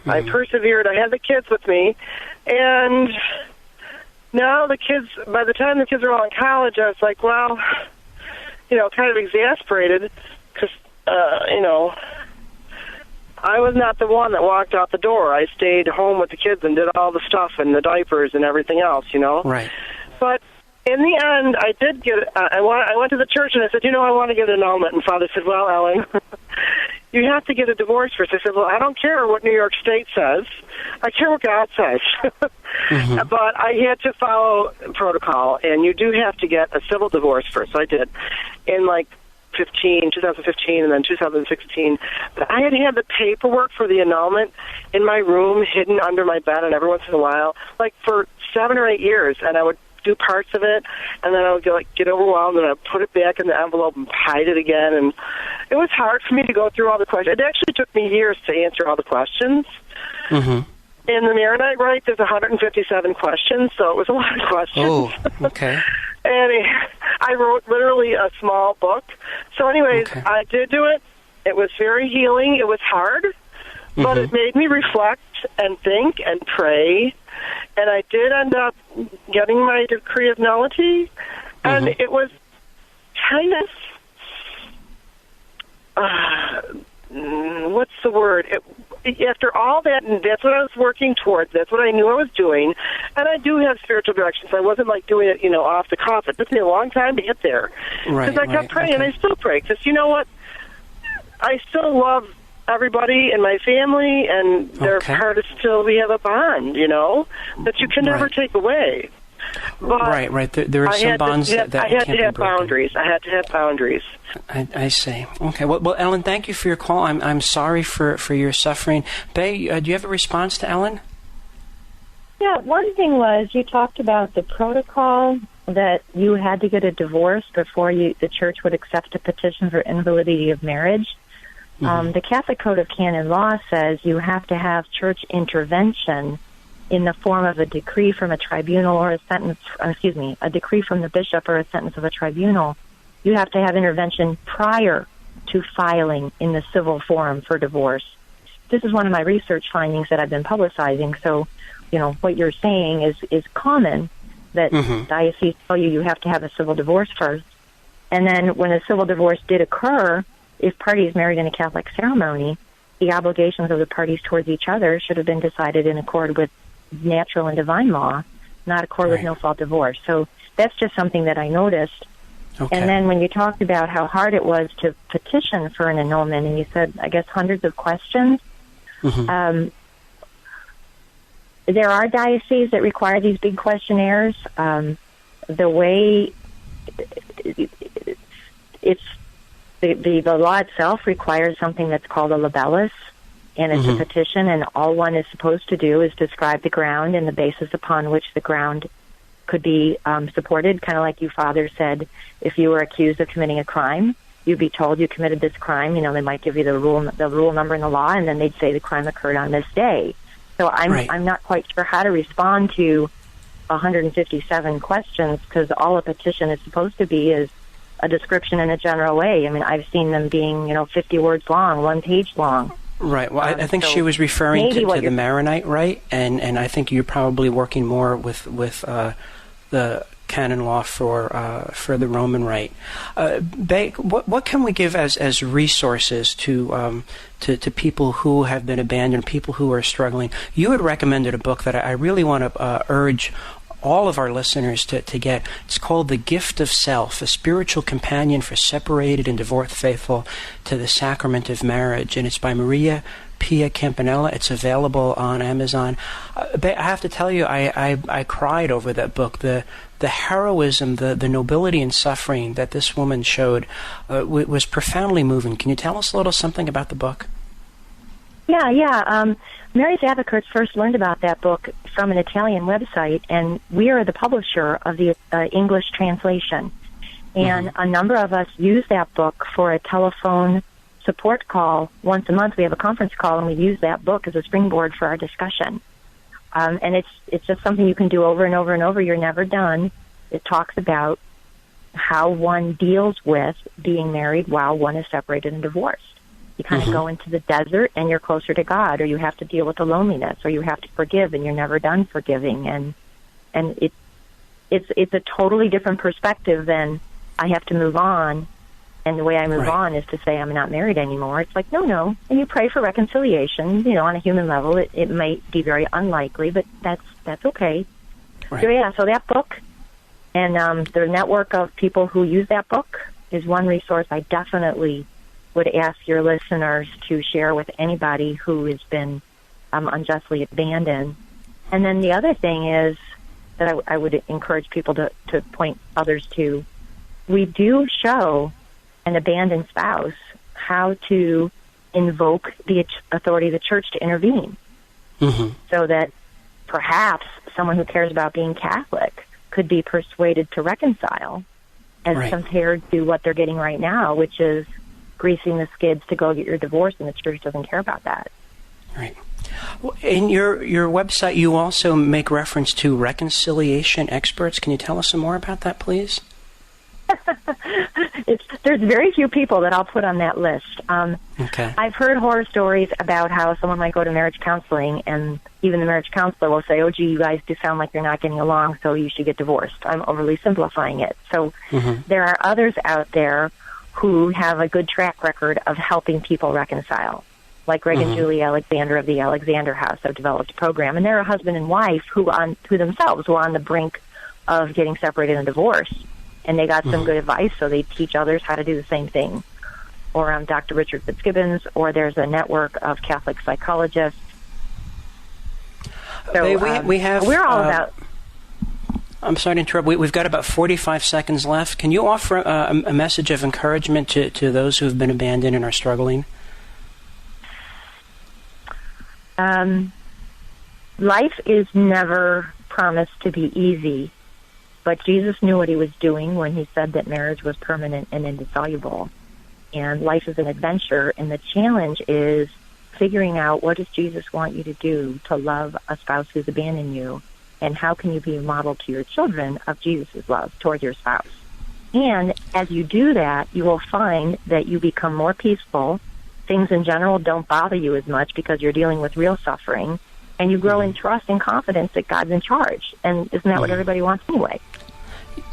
I persevered. I had the kids with me. And now by the time the kids are all in college, I was like, well, kind of exasperated because, I was not the one that walked out the door. I stayed home with the kids and did all the stuff and the diapers and everything else, Right. But in the end, I did get. I went to the church and I said, I want to get an annulment. And Father said, well, Ellen, you have to get a divorce first. I said, well, I don't care what New York State says. I care what God says. But I had to follow protocol, and you do have to get a civil divorce first. So I did. And 2015, and then 2016. But I had the paperwork for the annulment in my room, hidden under my bed, and every once in a while, like for 7 or 8 years, and I would do parts of it, and then I would get overwhelmed, and I'd put it back in the envelope and hide it again, and it was hard for me to go through all the questions. It actually took me years to answer all the questions. Mm-hmm. In the Maronite Rite, there's 157 questions, so it was a lot of questions. Oh, okay. And I wrote literally a small book. So anyways, Okay. I did do it. It was very healing. It was hard, but it made me reflect and think and pray. And I did end up getting my decree of nullity. And it was kind of, what's the word? After all that, and that's what I was working towards. That's what I knew I was doing. And I do have spiritual direction, so I wasn't like doing it, off the cuff. It took me a long time to get there. Because I kept praying, and I still pray. Because you know what? I still love everybody in my family, and their part is still, we have a bond, that you can never take away. But right. There are some bonds that I had can't to have be broken. boundaries. I had to have boundaries. I see. Okay. Well, Ellen, thank you for your call. I'm sorry for your suffering. Bai, do you have a response to Ellen? Yeah, one thing was you talked about the protocol that you had to get a divorce before the church would accept a petition for invalidity of marriage. The Catholic Code of Canon Law says you have to have church intervention in the form of a decree from a tribunal or a decree from the bishop or a sentence of a tribunal. You have to have intervention prior to filing in the civil forum for divorce. This is one of my research findings that I've been publicizing. So, what you're saying is common, that dioceses tell you have to have a civil divorce first. And then when a civil divorce did occur, if parties married in a Catholic ceremony, the obligations of the parties towards each other should have been decided in accord with natural and divine law, not accord with no-fault divorce. So that's just something that I noticed. Okay. And then when you talked about how hard it was to petition for an annulment, and you said, I guess, hundreds of questions, there are dioceses that require these big questionnaires. The way the law itself requires something that's called a libellus, and it's a petition, and all one is supposed to do is describe the ground and the basis upon which the ground could be supported, kind of like you, Father, said, if you were accused of committing a crime, you'd be told you committed this crime. They might give you the rule number in the law, and then they'd say the crime occurred on this day. So I'm not quite sure how to respond to 157 questions, because all a petition is supposed to be is a description in a general way. I mean, I've seen them being, 50 words long, 1 page long. Right. Well, I think she was referring to the Maronite Rite, and I think you're probably working more with the canon law for the Roman Rite. What can we give as resources to people who have been abandoned, people who are struggling? You had recommended a book that I really want to urge all of our listeners to get. It's called The Gift of Self, a spiritual companion for separated and divorced faithful to the sacrament of marriage. And it's by Maria Pia Campanella. It's available on Amazon. I have to tell you, I cried over that book. The heroism, the nobility and suffering that this woman showed was profoundly moving. Can you tell us a little something about the book? Yeah. Mary Zavikurtz first learned about that book from an Italian website, and we are the publisher of the English translation. And a number of us use that book for a telephone support call. Once a month we have a conference call, and we use that book as a springboard for our discussion. And it's just something you can do over and over and over. You're never done. It talks about how one deals with being married while one is separated and divorced. You kind of go into the desert and you're closer to God, or you have to deal with the loneliness, or you have to forgive and you're never done forgiving. And it's a totally different perspective than I have to move on. And the way I move on is to say I'm not married anymore. It's like, no. And you pray for reconciliation. On a human level, it might be very unlikely, but that's okay. Right. So that book and the network of people who use that book is one resource I definitely would ask your listeners to share with anybody who has been unjustly abandoned. And then the other thing is that I would encourage people to point others to. We do show an abandoned spouse how to invoke the authority of the church to intervene, so that perhaps someone who cares about being Catholic could be persuaded to reconcile, as compared to what they're getting right now, which is greasing the skids to go get your divorce, and the church doesn't care about that. Right. In your website, you also make reference to reconciliation experts. Can you tell us some more about that, please? There's very few people that I'll put on that list. Okay. I've heard horror stories about how someone might go to marriage counseling, and even the marriage counselor will say, "Oh, gee, you guys do sound like you're not getting along, so you should get divorced." I'm overly simplifying it. So there are others out there who have a good track record of helping people reconcile. Like Greg and Julie Alexander of the Alexander House have developed a program, and they're a husband and wife who themselves were on the brink of getting separated and divorced, and they got some good advice, so they teach others how to do the same thing. Or Dr. Richard Fitzgibbons, or there's a network of Catholic psychologists. So we're all about... I'm sorry to interrupt. We've got about 45 seconds left. Can you offer a message of encouragement to those who have been abandoned and are struggling? Life is never promised to be easy, but Jesus knew what he was doing when he said that marriage was permanent and indissoluble. And life is an adventure, and the challenge is figuring out, what does Jesus want you to do to love a spouse who's abandoned you, and how can you be a model to your children of Jesus' love towards your spouse. And as you do that, you will find that you become more peaceful. Things in general don't bother you as much because you're dealing with real suffering, and you grow in trust and confidence that God's in charge. And isn't that what everybody wants anyway?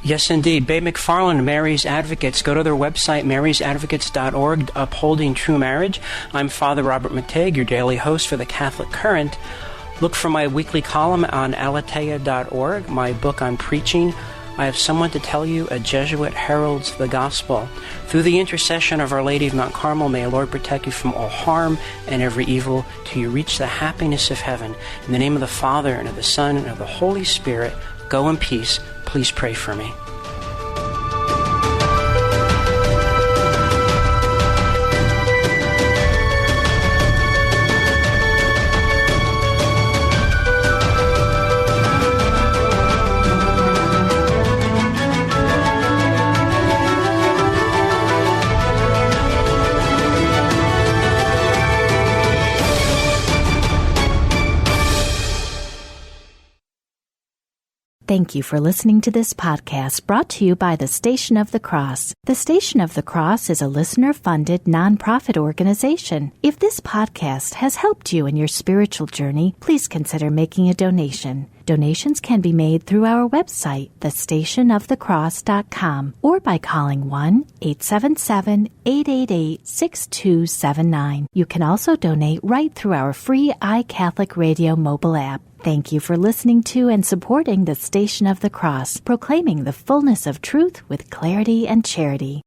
Yes, indeed. Bai MacFarlane, Mary's Advocates. Go to their website, marysadvocates.org, Upholding True Marriage. I'm Father Robert McTague, your daily host for the Catholic Current. Look for my weekly column on aletheia.org, my book on preaching, I Have Someone to Tell You, A Jesuit Heralds the Gospel. Through the intercession of Our Lady of Mount Carmel, may the Lord protect you from all harm and every evil till you reach the happiness of heaven. In the name of the Father, and of the Son, and of the Holy Spirit, go in peace. Please pray for me. Thank you for listening to this podcast brought to you by the Station of the Cross. The Station of the Cross is a listener-funded nonprofit organization. If this podcast has helped you in your spiritual journey, please consider making a donation. Donations can be made through our website, thestationofthecross.com, or by calling 1-877-888-6279. You can also donate right through our free iCatholic Radio mobile app. Thank you for listening to and supporting the Station of the Cross, proclaiming the fullness of truth with clarity and charity.